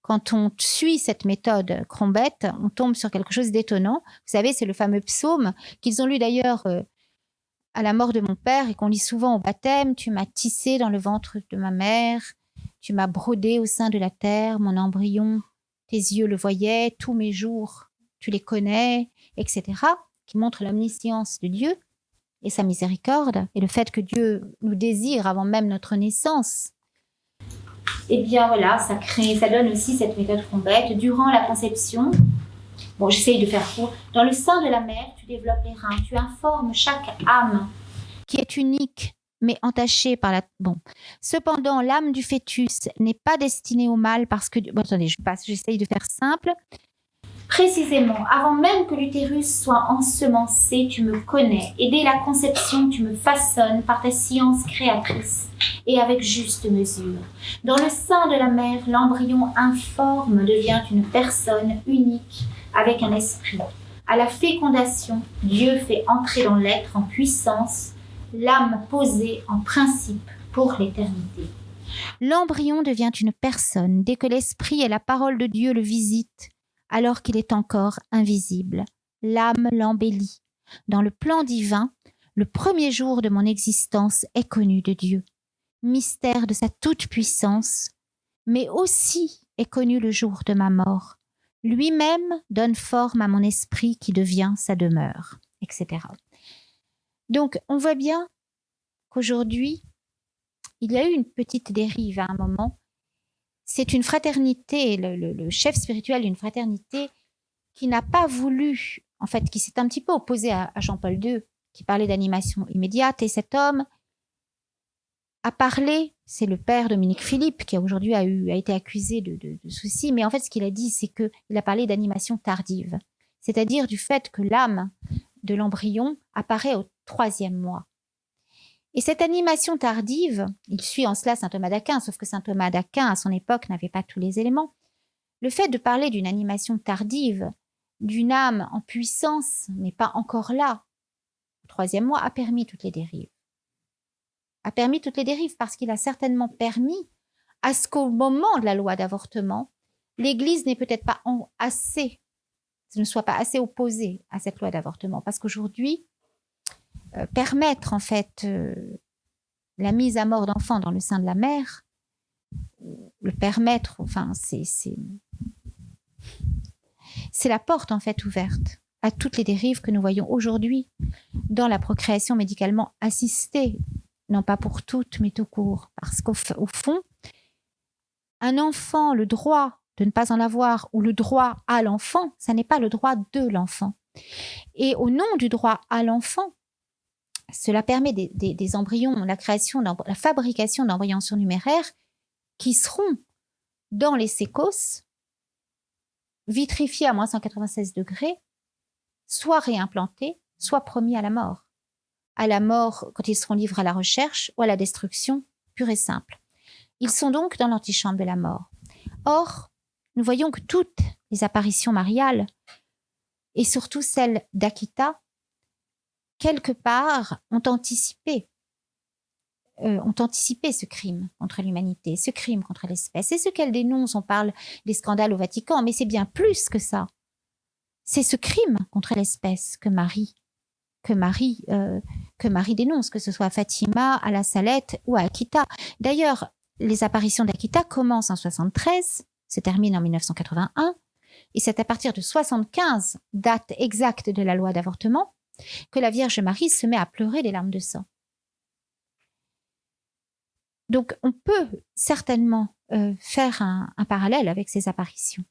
Quand on suit cette méthode Crombette, on tombe sur quelque chose d'étonnant. Vous savez, c'est le fameux psaume qu'ils ont lu d'ailleurs à la mort de mon père et qu'on lit souvent au baptême. Tu m'as tissé dans le ventre de ma mère, tu m'as brodé au sein de la terre, mon embryon, tes yeux le voyaient, tous mes jours, tu les connais, etc., qui montre l'omniscience de Dieu et sa miséricorde et le fait que Dieu nous désire avant même notre naissance. Eh bien voilà, ça donne aussi cette méthode Crombette. Durant la conception, bon, j'essaye de faire court, dans le sein de la mère, tu développes les reins, tu informes chaque âme qui est unique, mais entachée par la... Bon. Cependant, l'âme du fœtus n'est pas destinée au mal parce que... Bon, attendez, j'essaye de faire simple. Précisément, avant même que l'utérus soit ensemencé, tu me connais, et dès la conception, tu me façonnes par ta science créatrice et avec juste mesure. Dans le sein de la mère, l'embryon informe devient une personne unique avec un esprit. À la fécondation, Dieu fait entrer dans l'être en puissance l'âme posée en principe pour l'éternité. L'embryon devient une personne dès que l'esprit et la parole de Dieu le visitent, alors qu'il est encore invisible. L'âme l'embellit. Dans le plan divin, le premier jour de mon existence est connu de Dieu. Mystère de sa toute-puissance, mais aussi est connu le jour de ma mort. Lui-même donne forme à mon esprit qui devient sa demeure, etc. Donc, on voit bien qu'aujourd'hui, il y a eu une petite dérive à un moment. C'est une fraternité, le chef spirituel d'une fraternité qui n'a pas voulu, en fait, qui s'est un petit peu opposé à Jean-Paul II, qui parlait d'animation immédiate. Et cet homme a parlé, c'est le père Dominique Philippe, qui aujourd'hui a été accusé de soucis, mais en fait, ce qu'il a dit, c'est qu'il a parlé d'animation tardive, c'est-à-dire du fait que l'âme de l'embryon apparaît au 3e mois. Et cette animation tardive, il suit en cela saint Thomas d'Aquin, sauf que saint Thomas d'Aquin, à son époque, n'avait pas tous les éléments. Le fait de parler d'une animation tardive, d'une âme en puissance, mais pas encore là, au 3e mois, a permis toutes les dérives. A permis toutes les dérives parce qu'il a certainement permis à ce qu'au moment de la loi d'avortement, l'Église n'est peut-être pas ne soit pas assez opposée à cette loi d'avortement. Parce qu'aujourd'hui, permettre en fait la mise à mort d'enfants dans le sein de la mère, le permettre, enfin c'est la porte en fait ouverte à toutes les dérives que nous voyons aujourd'hui dans la procréation médicalement assistée, non pas pour toutes mais tout court, parce qu'au fond, un enfant, le droit de ne pas en avoir ou le droit à l'enfant, ça n'est pas le droit de l'enfant. Et au nom du droit à l'enfant, cela permet des embryons, la fabrication d'embryons surnuméraires qui seront dans les sécos, vitrifiés à moins 196 degrés, soit réimplantés, soit promis à la mort. À la mort quand ils seront livrés à la recherche ou à la destruction pure et simple. Ils sont donc dans l'antichambre de la mort. Or, nous voyons que toutes les apparitions mariales, et surtout celle d'Akita, quelque part, ont anticipé ce crime contre l'humanité, ce crime contre l'espèce. C'est ce qu'elle dénonce. On parle des scandales au Vatican, mais c'est bien plus que ça. C'est ce crime contre l'espèce que Marie dénonce, que ce soit à Fatima, à la Salette ou à Akita. D'ailleurs, les apparitions d'Akita commencent en 73, se terminent en 1981, et c'est à partir de 75, date exacte de la loi d'avortement, que la Vierge Marie se met à pleurer des larmes de sang. Donc, on peut certainement faire un parallèle avec ces apparitions.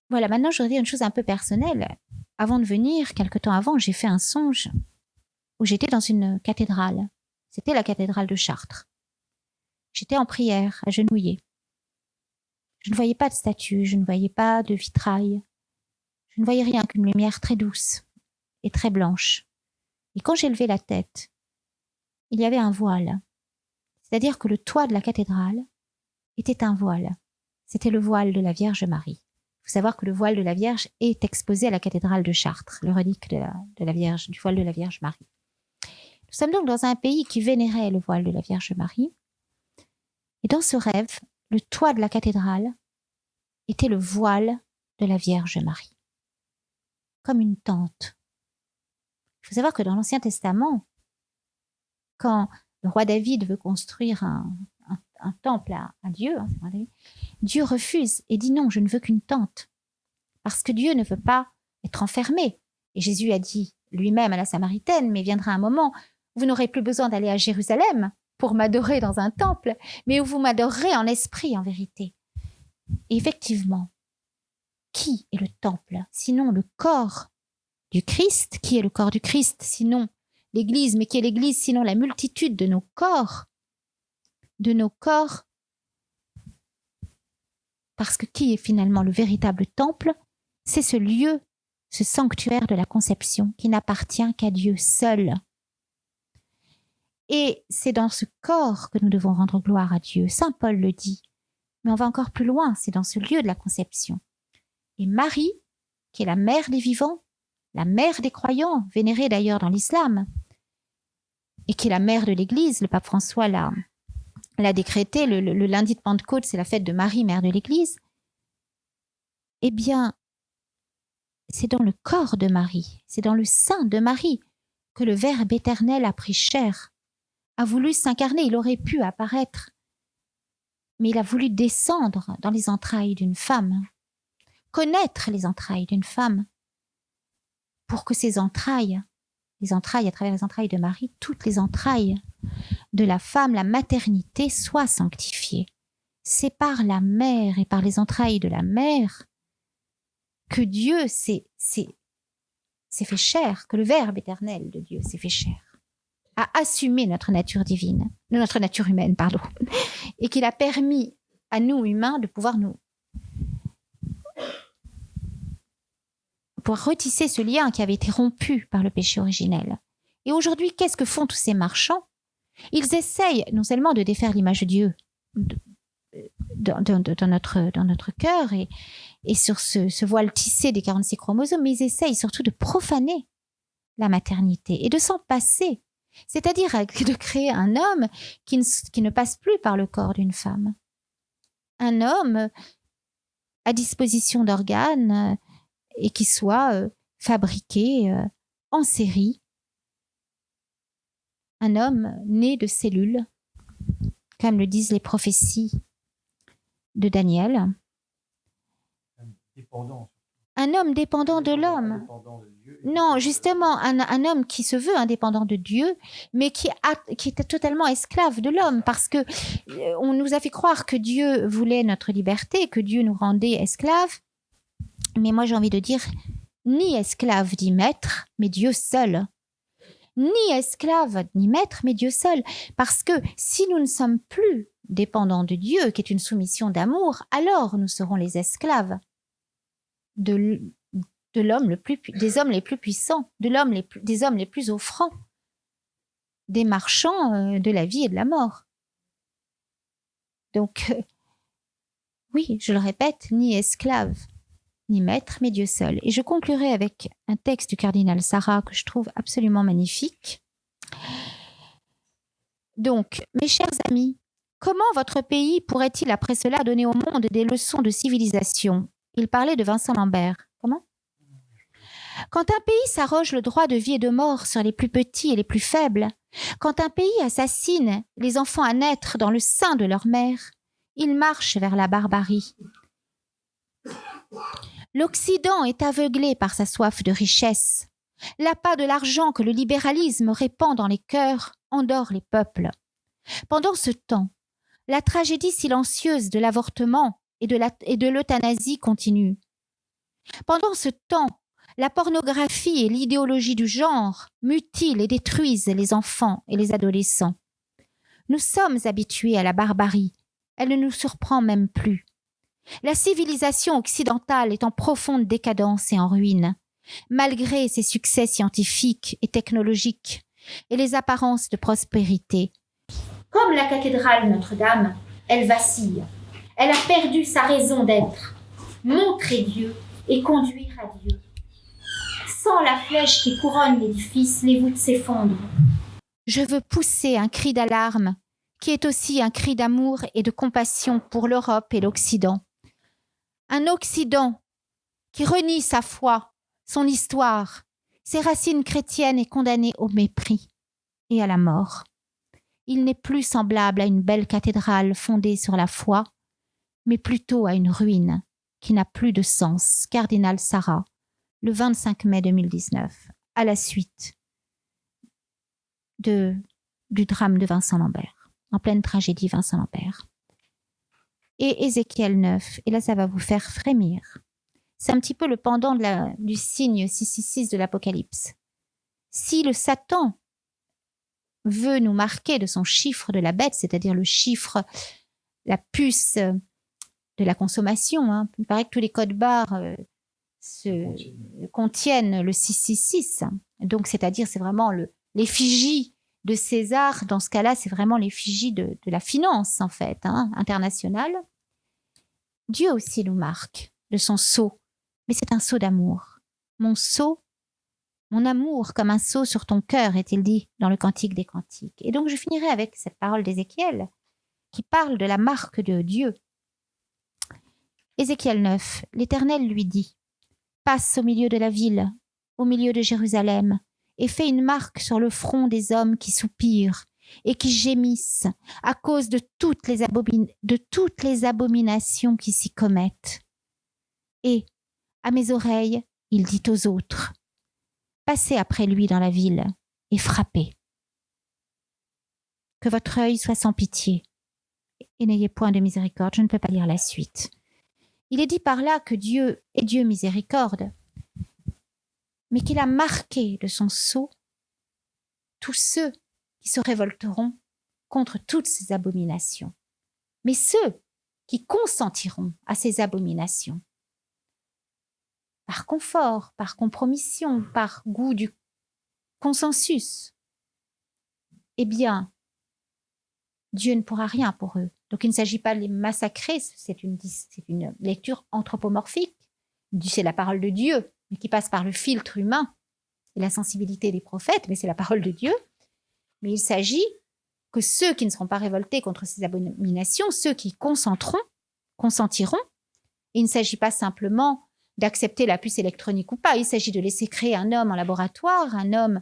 Voilà, maintenant, je voudrais dire une chose un peu personnelle. Avant de venir, quelque temps avant, j'ai fait un songe où j'étais dans une cathédrale. C'était la cathédrale de Chartres. J'étais en prière, agenouillée. Je ne voyais pas de statue, je ne voyais pas de vitrail. Je ne voyais rien qu'une lumière très douce et très blanche. Et quand j'ai levé la tête, il y avait un voile. C'est-à-dire que le toit de la cathédrale était un voile. C'était le voile de la Vierge Marie. Il faut savoir que le voile de la Vierge est exposé à la cathédrale de Chartres, le relique de la Vierge, du voile de la Vierge Marie. Nous sommes donc dans un pays qui vénérait le voile de la Vierge Marie. Et dans ce rêve, le toit de la cathédrale était le voile de la Vierge Marie, comme une tente. Il faut savoir que dans l'Ancien Testament, quand le roi David veut construire un temple à Dieu, Dieu refuse et dit non, je ne veux qu'une tente. Parce que Dieu ne veut pas être enfermé. Et Jésus a dit lui-même à la Samaritaine, mais viendra un moment, vous n'aurez plus besoin d'aller à Jérusalem pour m'adorer dans un temple, mais où vous m'adorerez en esprit, en vérité. Et effectivement, qui est le temple, sinon le corps du Christ? Qui est le corps du Christ, sinon l'Église? Mais qui est l'Église, sinon la multitude de nos corps? Parce que qui est finalement le véritable temple? C'est ce lieu, ce sanctuaire de la conception qui n'appartient qu'à Dieu seul. Et c'est dans ce corps que nous devons rendre gloire à Dieu. Saint Paul le dit. Mais on va encore plus loin, c'est dans ce lieu de la conception. Et Marie, qui est la mère des vivants, la mère des croyants, vénérée d'ailleurs dans l'islam, et qui est la mère de l'Église, le pape François l'a décrété, le lundi de Pentecôte, c'est la fête de Marie, mère de l'Église. Eh bien, c'est dans le corps de Marie, c'est dans le sein de Marie que le Verbe éternel a pris chair, a voulu s'incarner. Il aurait pu apparaître, mais il a voulu descendre dans les entrailles d'une femme, connaître les entrailles d'une femme, pour que ces entrailles, à travers les entrailles de Marie, toutes les entrailles de la femme, la maternité, soient sanctifiées. C'est par la mère et par les entrailles de la mère que Dieu s'est fait chair, que le Verbe éternel de Dieu s'est fait chair, a assumé notre nature divine, notre nature humaine, pardon, et qu'il a permis à nous humains de pouvoir retisser ce lien qui avait été rompu par le péché originel. Et aujourd'hui, qu'est-ce que font tous ces marchands? Ils essayent non seulement de défaire l'image de Dieu dans notre cœur et sur ce voile tissé des 46 chromosomes, mais ils essayent surtout de profaner la maternité et de s'en passer, c'est-à-dire de créer un homme qui ne passe plus par le corps d'une femme. Un homme à disposition d'organes et qui soit fabriqué en série. Un homme né de cellules, comme le disent les prophéties de Daniel. Un homme dépendant de l'homme. Non, justement, un homme qui se veut indépendant de Dieu, mais qui était totalement esclave de l'homme, parce que on nous a fait croire que Dieu voulait notre liberté, que Dieu nous rendait esclaves. Mais moi, j'ai envie de dire, ni esclave ni maître, mais Dieu seul. Ni esclave ni maître, mais Dieu seul. Parce que si nous ne sommes plus dépendants de Dieu, qui est une soumission d'amour, alors nous serons les esclaves de l'homme des hommes les plus puissants, des hommes les plus offrants. des marchands de la vie et de la mort. Donc, oui, je le répète, ni esclave, ni maître, mais Dieu seul. Et je conclurai avec un texte du cardinal Sarah que je trouve absolument magnifique. Donc, mes chers amis, comment votre pays pourrait-il après cela donner au monde des leçons de civilisation? Il parlait de Vincent Lambert. Comment? Quand un pays s'arroge le droit de vie et de mort sur les plus petits et les plus faibles, quand un pays assassine les enfants à naître dans le sein de leur mère, il marche vers la barbarie. L'Occident est aveuglé par sa soif de richesse. L'appât de l'argent que le libéralisme répand dans les cœurs endort les peuples. Pendant ce temps, la tragédie silencieuse de l'avortement et de l'euthanasie continue. Pendant ce temps, la pornographie et l'idéologie du genre mutilent et détruisent les enfants et les adolescents. Nous sommes habitués à la barbarie. Elle ne nous surprend même plus. La civilisation occidentale est en profonde décadence et en ruine, malgré ses succès scientifiques et technologiques et les apparences de prospérité. Comme la cathédrale Notre-Dame, elle vacille. Elle a perdu sa raison d'être. Montrer Dieu et conduire à Dieu. Sans la flèche qui couronne l'édifice, les voûtes s'effondrent. Je veux pousser un cri d'alarme, qui est aussi un cri d'amour et de compassion pour l'Europe et l'Occident. Un Occident qui renie sa foi, son histoire, ses racines chrétiennes est condamné au mépris et à la mort. Il n'est plus semblable à une belle cathédrale fondée sur la foi, mais plutôt à une ruine qui n'a plus de sens. Cardinal Sarah, le 25 mai 2019, à la suite du drame de Vincent Lambert, en pleine tragédie Vincent Lambert. Et Ézéchiel 9, et là ça va vous faire frémir. C'est un petit peu le pendant du signe 666 de l'Apocalypse. Si le Satan veut nous marquer de son chiffre de la bête, c'est-à-dire le chiffre, la puce de la consommation, il paraît que tous les codes barres contiennent le 666, donc c'est-à-dire c'est vraiment l'effigie de César. Dans ce cas-là, c'est vraiment l'effigie de la finance, en fait, internationale. Dieu aussi nous marque de son sceau, mais c'est un sceau d'amour. Mon sceau, mon amour comme un sceau sur ton cœur, est-il dit dans le Cantique des Cantiques. Et donc je finirai avec cette parole d'Ézéchiel qui parle de la marque de Dieu. Ézéchiel 9, l'Éternel lui dit « Passe au milieu de la ville, au milieu de Jérusalem, et fais une marque sur le front des hommes qui soupirent et qui gémissent à cause de toutes les abominations qui s'y commettent. Et, à mes oreilles, il dit aux autres, passez après lui dans la ville et frappez. Que votre œil soit sans pitié et n'ayez point de miséricorde. » Je ne peux pas lire la suite. Il est dit par là que Dieu est Dieu miséricorde, mais qu'il a marqué de son sceau tous ceux qui se révolteront contre toutes ces abominations. Mais ceux qui consentiront à ces abominations, par confort, par compromission, par goût du consensus, eh bien, Dieu ne pourra rien pour eux. Donc il ne s'agit pas de les massacrer, c'est une lecture anthropomorphique. C'est la parole de Dieu, mais qui passe par le filtre humain et la sensibilité des prophètes, mais c'est la parole de Dieu. Mais il s'agit que ceux qui ne seront pas révoltés contre ces abominations, ceux qui consentiront, et il ne s'agit pas simplement d'accepter la puce électronique ou pas, il s'agit de laisser créer un homme en laboratoire, un homme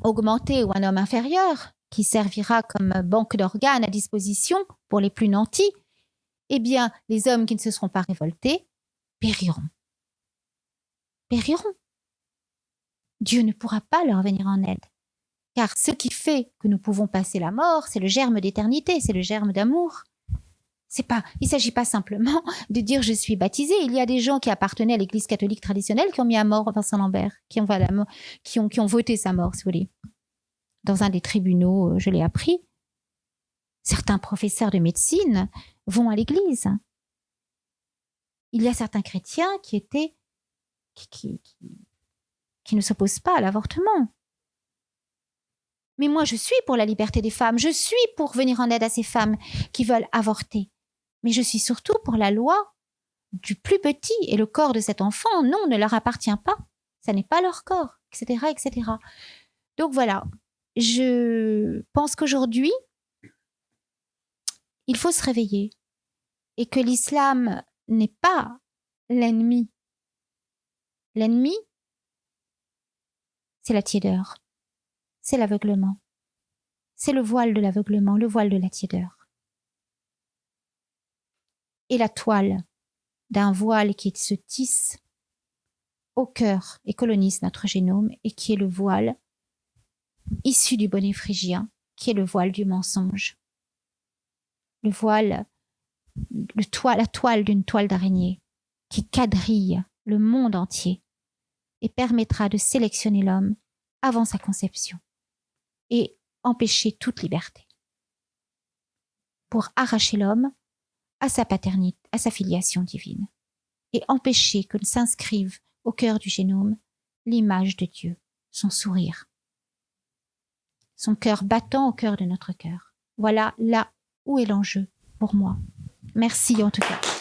augmenté ou un homme inférieur, qui servira comme banque d'organes à disposition pour les plus nantis. Eh bien, les hommes qui ne se seront pas révoltés périront. Périront. Dieu ne pourra pas leur venir en aide. Car ce qui fait que nous pouvons passer la mort, c'est le germe d'éternité, c'est le germe d'amour. Il ne s'agit pas simplement de dire je suis baptisé. Il y a des gens qui appartenaient à l'Église catholique traditionnelle qui ont mis à mort Vincent Lambert, qui ont voté sa mort, si vous voulez. Dans un des tribunaux, je l'ai appris. Certains professeurs de médecine vont à l'Église. Il y a certains chrétiens qui ne s'opposent pas à l'avortement. Mais moi, je suis pour la liberté des femmes. Je suis pour venir en aide à ces femmes qui veulent avorter. Mais je suis surtout pour la loi du plus petit. Et le corps de cet enfant, non, ne leur appartient pas. Ça n'est pas leur corps, etc., etc. Donc voilà, je pense qu'aujourd'hui, il faut se réveiller et que l'islam n'est pas l'ennemi. L'ennemi, c'est la tiédeur, c'est l'aveuglement, c'est le voile de l'aveuglement, le voile de la tiédeur. Et la toile d'un voile qui se tisse au cœur et colonise notre génome et qui est le voile issu du bonnet phrygien, qui est le voile du mensonge. Le voile, la toile d'une toile d'araignée qui quadrille le monde entier et permettra de sélectionner l'homme avant sa conception et empêcher toute liberté pour arracher l'homme à sa paternité, à sa filiation divine et empêcher que s'inscrive au cœur du génome l'image de Dieu, son sourire, son cœur battant au cœur de notre cœur. Voilà là où est l'enjeu pour moi. Merci en tout cas.